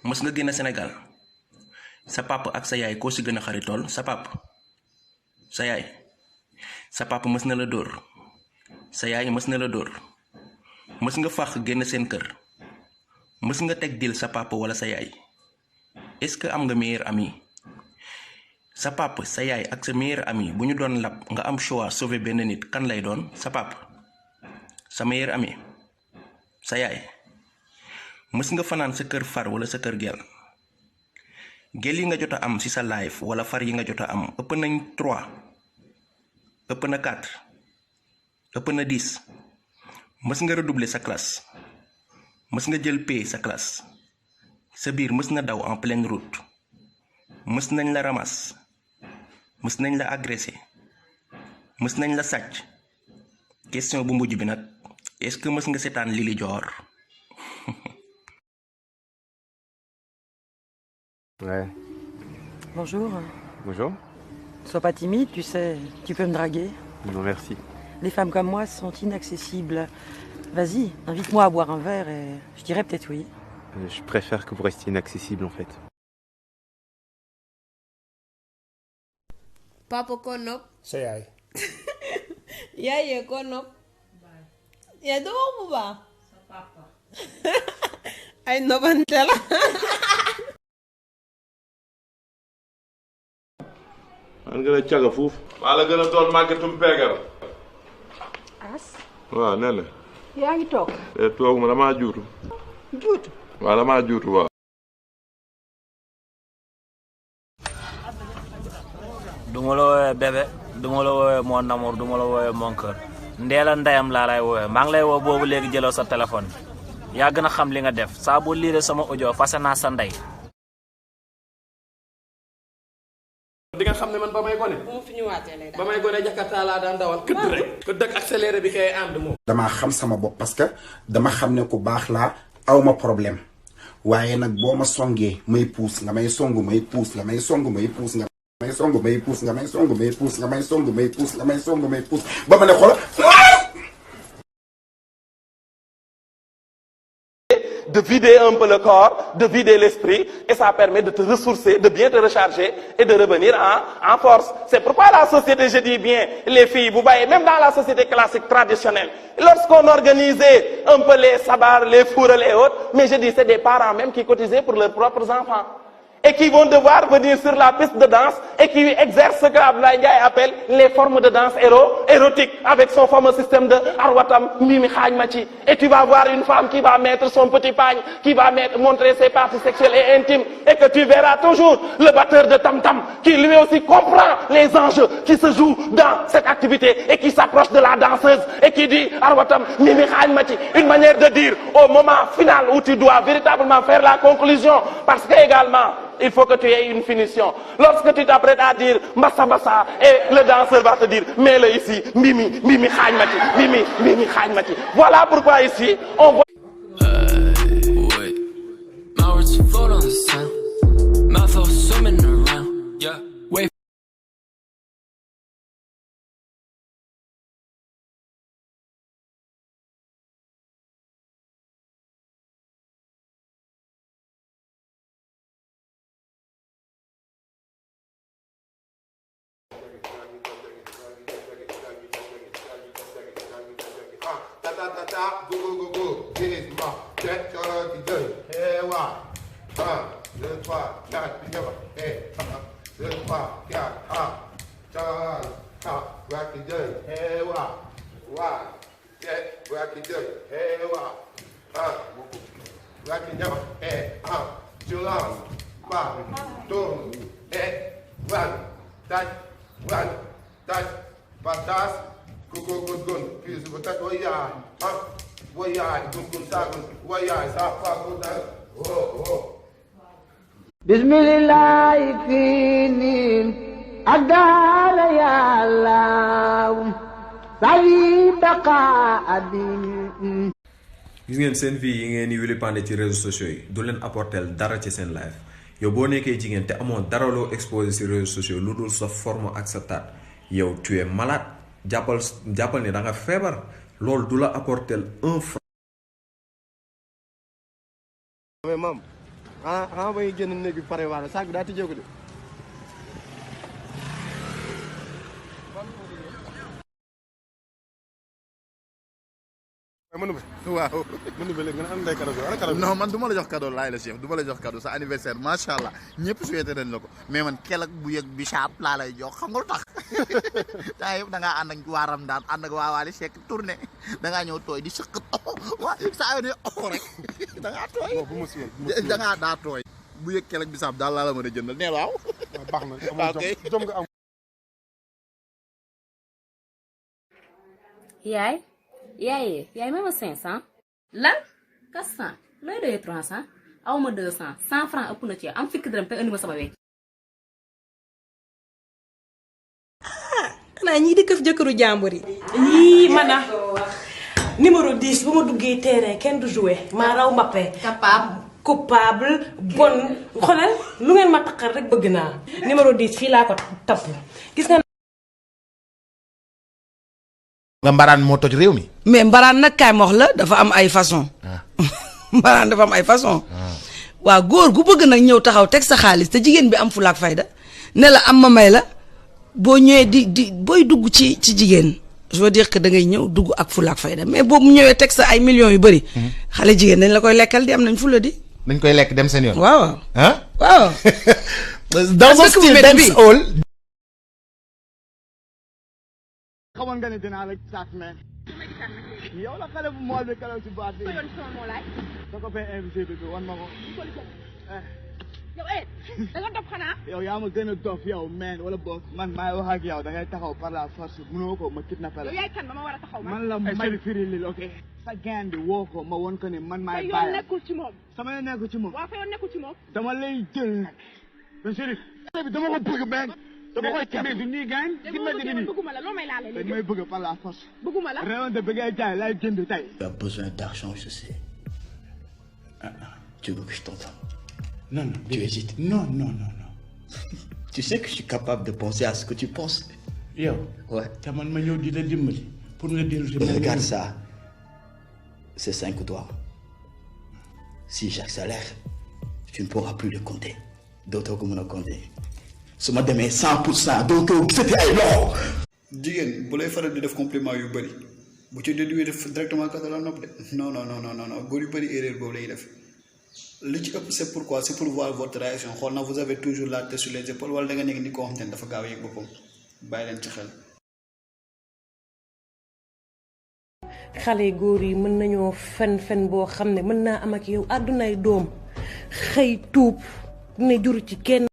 mës nga génn Sénégal sa papa ak sa yaay koo si gën a xaritool sa papa sa yaay sa papa mës na la dóor sa yaay mës na la dóor mës nga fàq génn seen kër mës nga teg dil sa papa wala sa yaay est-ce que am nga meilleur ami sa papa sa yaay ak sa meilleur ami bu ñu doon lab nga am choix sauver benn nit kan lay doon sa papa sa meilleur ami sa yaay mës nga fanaan sa kër far wala sa kër gel gel yi nga jot a am ci sa life wala far yi nga jot a am ëpp nañ 3 ëpp na 4 ëpp na 10 mës nga redoubler sa classe mës nga jël P sa classe sa biir mës na daw en pleine route mës nañ la ramas mës nañ la agressé mës nañ la sàcc question bu mujj bi nag est-ce que mës nga seetaan Lili Dior. Ouais. Bonjour. Bonjour. Sois pas timide, tu sais, tu peux me draguer. Non, merci. Les femmes comme moi sont inaccessibles. Vas-y, invite-moi à boire un verre et je dirais peut-être oui. Je préfère que vous restiez inaccessible en fait. Papa ko nopp. sa yaay. Yaayee ko nopp. yaa doo wax bu baax. sa papa. ay nobante la. man gën a caga fuuf. maa la gën a doon màggetum peegar. As. waaw nee na. yaa ngi toog. toog ma damaa juutu. juutu. waaw damaa juutu waaw. duma la woowee bébé duma la woowee mon amour duma la woowee mon cœur ndeela ndeyam laa lay woowee maa ngi lay woo boobu léegi jëloo sa téléphone bi yaa gën a xam li nga def saa boo liiree sama audio fase naa sa ndey. di nga xam ne man ba may gone. bu fi ñëwaatee lay ba may gone Jakarta laa daan dawal këdd rek. këdd ak accéléré bi kay ànd moom. damaa xam sama bopp parce que dama xam ne ku baax laa awma problème waaye nag boo ma songee may puus nga may song may puus nga may song may puus nga may song may puus nga may song may puus nga may song may puus nga may song may puus ba ma ne xoolal. De vider un peu le corps, de vider l'esprit, et ça permet de te ressourcer, de bien te recharger et de revenir en force. C'est pourquoi la société, je dis bien, les filles, vous voyez, même dans la société classique traditionnelle, lorsqu'on organisait un peu les sabbats, les fourrels et autres, mais je dis, c'est des parents même qui cotisaient pour leurs propres enfants. Et qui vont devoir venir sur la piste de danse et qui exercent ce que Abdoulaye Ndiaye appelle les formes de danse érotiques avec son fameux système de Arwatam, Mimi Khajmachi. Et tu vas voir une femme qui va mettre son petit pagne, qui va montrer ses parties sexuelles et intimes, et que tu verras toujours le batteur de tam-tam qui lui aussi comprend les enjeux qui se jouent dans cette activité et qui s'approche de la danseuse et qui dit Arwatam, Mimi Khajmachi, une manière de dire au moment final où tu dois véritablement faire la conclusion, parce que également il faut que tu aies une finition. Lorsque tu t'apprêtes à dire Mbassa Mbassa, et le danseur va te dire mets-le ici, Mimi, Mimi Khajmachi, Mimi, Mimi Khajmachi. Voilà pourquoi ici, on voit. Go, go, go, go, get ma, check, hey, wa, 1, 2, 3, 4, together, hey, 2, 3, 4, rock the joint, hey, wa, 1, check, rock the joint, hey, wa, rock the joint, hey, July, 1, 2, hey, 1, touch, patas, go, please, go touch, bismillah finin adal ya allah sawi baqa adin. gis ngeen seen vie yi ngeen di wili pandé ci réseaux sociaux yi du leen apporter dara ci seen life yow boo nekkee jigéen te amoo dara loo exposé ci réseaux sociaux lu dul sa forme ak sa taat yow tu es malade jàppal ne da nga feebar. loolu du la apporter un franc. mais maam xanaa ba ngi génn néeg bi pare waale saak bi daa tijjee ko de. waaw mën na léegi nga am day cadeau ana cadeau non man du ma la jox cadeau laay la chef du ma la jox cadeau sa anniversaire macha allah ñëpp souhaité nañ la ko mais man kelak bu yëg bisaab laa lay jox xam nga lu tax temps yëpp da ngaa ànd ak waa Ramadan ànd ak waa Wally Seck tournée da ngaa ñëw tooy di sëqat waa saa yoo ne rek da ngaa tooy da ngaa daa tooy bu yëg kelak bisaab daal laa la mën a jëndal neel waaw baax na jom nga am yaay ma 500 lan 400 looy doyee 300 aw ma 200 100 francs ëpp na ci am fikk dërëm te indi ma sama wecc. xanaa ñii di këf jëkkëru jàmbur yi. yii man a numéro 10 bu ma duggee terrain kenn du joué maa raw Mbappé. coupable bon xoolal lu ngeen ma taqal rek bëgg naa. numéro 10 fii laa ko tapp gis nga. nga mbaraan moo toj réew mi. mais mbaraan nag kaay ma wax la dafa am ay façon mbaraan dafa am ay façon. waaw góor gu bëgg nag ñëw taxaw teg sa xaalis te jigéen bi am fulaak fayda ne la am ma may la boo ñëwee di booy dugg ci jigéen je veux dire que da ngay ñëw dugg ak fulaak fayda mais boobu ñëwee teg sa ay millions yu bëri. xale jigéen dañ la koy lekkal di am nañ fula di. dañ koy lekk dem seen yoon. waaw ah waaw. dans un style dancehall. xamoon nga ne dinaa la saak mais. yow la xale bu mool bi kalaw ci baat bi. da ko fay invité bi wan ma ko. yow da nga dof xanaa. yow yaa ma gën a dof yow man wala boog man maay wax ak yow da ngay taxaw par la force mënoo ko ma kidnappé la. yow yaay kan ba ma war a taxaw man la may firi lil ok. sa gaan bi woo ko ma won ko ne man maay bàyyi. sa yoon nekkul ci moom. sama yoon nekkul ci moom. waaw sa yoon nekkul ci moom. dama lay jël nag. mais Chérif. dama ko bëgg man. dama koy teg du nii gaañ. dégg nga bëgguma la loo may laale léegi. dañ may bëgg par la force. bëgguma la. réewante bi ngay jaay laay jënd tey. Tu as besoin d'argent, je sais. Tu veux que je t'entende? Non, non, tu hésites. Non. Tu sais que je suis capable de penser à ce que tu penses. Yo. Ouais. Regarde ça. C'est 5 doigts. Si j'accélère, tu ne pourras plus le compter. D'autres comme le compter. su ma demee 100% donc c'était ay loxo. jigéen bu lay faral di def compliment yu bëri bu ci déduire def directement kasa la nopp de non góor yu bëri erreur boobu lay def li ci ëpp c'est pourquoi c'est pour voir votre réaction xool na vous avez toujours la tête sur les épaules wala da nga nekk ni koo xam te ne dafa gaaw a yëg boppam bàyyi leen ci xel. xale góor yi mën nañoo fen boo xam ne mën naa am ak yow àddunay doom xëy tuub ne juru ci kenn.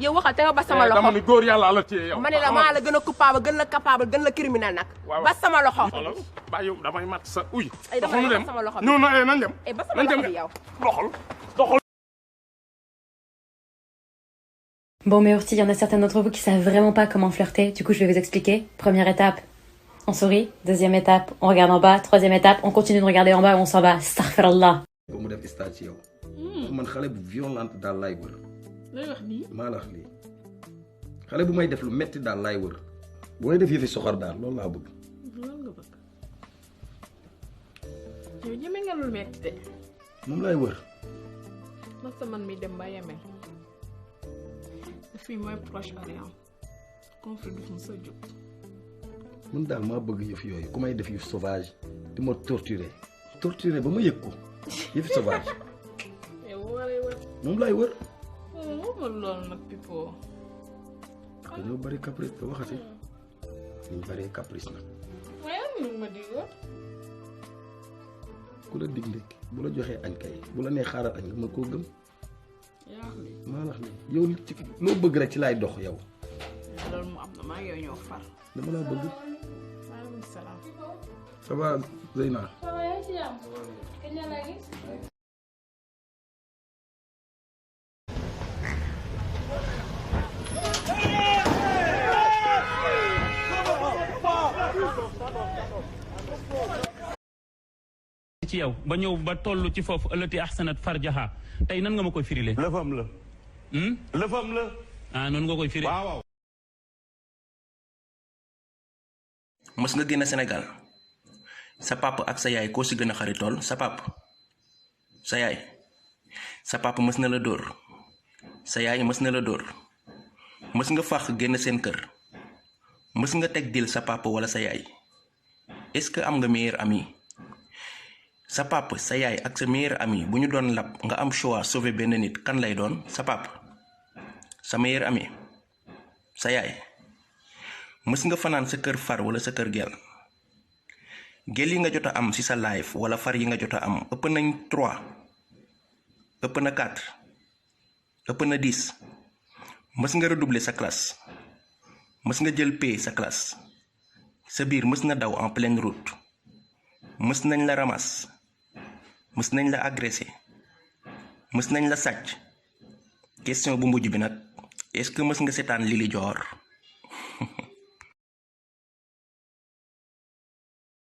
yow waxal te nga ba sama loxo dama ni góor yàlla la téye yow. ma ne la maa la gën a coupable gën la capable gën la criminel nag. ba sama loxo. ba yow damay mat sa uy. ay damay mat sama loxo bi non nañ dem. ba sama loxo bi yow. doxal. Bon, mais aussi, il y en a certains d'entre vous qui savent vraiment pas comment flirter. Du coup, je vais vous expliquer. Première étape, on sourit. Deuxième étape, on regarde en bas. Troisième étape, on continue de regarder en bas et on s'en va. Astaghfirullah. mu def stage ci yow. man xale bu violente daal laay wër. lay wax nii. maa la wax lii xale bu may def lu metti daal laay wër bu may def yëfi soxor daal loolu laa bëgg. loolu nga bëgg. yow ñeme nga lu metti de. moom laay wër. ndax sa man mi dem ba Yémen. fii mooy Proche-Orient. conflit du mu sa jóg. man daal maa bëgg yëf yooyu ku may def yëf sauvage di ma torturer ba ma yëg ko yëfi sauvage. yow moo lay wër. moom laay wër. moom loolu nag Pipo. dañoo bari caprice ba waxati ñu bari caprice nag. waaye am na ma di wër. ku la dig ndékki bu la joxee añ kay bu la nee xaaral añ nga mën koo gëm. maa la wax ni yow ci loo bëgg rek ci laay dox yow. loolu mu am na maa yow ñoo far. dama laa bëgg. maaleykum salaam. ça va Zeyna. ça va yaa ci jàmm. kañ la gis. ci yow ba ñëw ba toll ci foofu ëllëti ahsanat farjaha tey nan nga ma koy firile. lëfam la. lëfam la. ah noonu nga koy firi. waaw. mës nga génn Sénégal sa papa ak sa yaay koo si gën a xaritool sa papa sa yaay sa papa mës na la dóor sa yaay mës na la dóor mës nga fàq génn seen kër mës nga teg dil sa papa wala sa yaay est-ce que am nga meilleur ami sa papa sa yaay ak sa meilleur ami bu ñu doon lab nga am choix sauver benn nit kan lay doon sa papa sa meilleur ami sa yaay mës nga fanaan sa kër far wala sa kër gel gel yi nga jot a am ci sa life wala far yi nga jot a am ëpp nañ 3 ëpp na 4 ëpp na 10 mës nga redoubler sa classe mës nga jël P sa classe sa biir mës na daw en pleine route mës nañ la ramas mës nañ la agressé mës nañ la sàcc question bu mujj bi nag est-ce que mës nga seetaan Lili Dior